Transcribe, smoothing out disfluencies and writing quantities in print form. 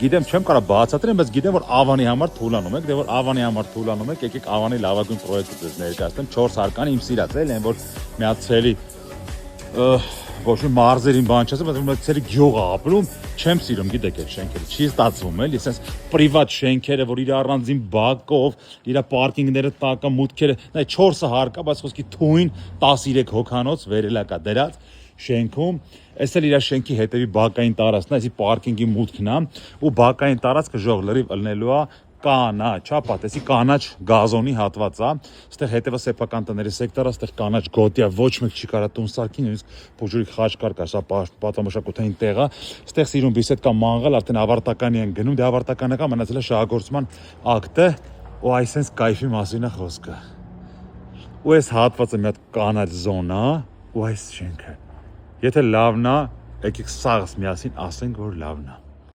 Գիտեմ չեմ կարող բացատրեմ, բայց գիտեմ որ Ավանի համար թուլանում եք, դե որ Ավանի համար թուլանում եք, եկեք Ավանի լավագույն պրոյեկտը ձեզ ներկայացնեմ, 4 հարկան իմ սիրած էլ են, որ միացելի ոչ մի մարզերին բան չասեմ, բայց միացելի գյուղ է ապրում, չեմ սիրում, գիտեք այդ շենքերը, չի ստացվում էլի, ասես պրիվատ շենքերը, որ իր առանձին բակով, իր պարկինգները տակա, մուտքերը, նա 4 հարկա, բայց խոսքի թույն 13 հոգանոց վերելակա դրած շենքում, այս էլ իր շենքի հետևի բակային տարածքն է, այսի պարկինգի մուտքն է, ու բակային տարածքը ժող լրիվ ըլնելու է կանաչ, չապատեսի կանաչ գազոնի հատված է, այստեղ հետևը սեփական տների սեկտորը, այստեղ կանաչ գոտի է, ոչ մեկ չի կարա տուն սարքի, նույնիսկ փոջուրիկ խաչկար կա, սա պատմամշակութային տեղ է, այստեղ սիրուն բիսեդկա մանգալ, արդեն ավարտականի են գնում, դե ավարտականը կա, մնացել է շահագործման ակտը, ու այսենց կայֆի մասին է խոսքը։ Ու այս հատվածը մի հատ կանաչ զոնա, ու այս շենքը։ Եթե լավն է, եկեք սաղս միասին ասենք, որ լավն է։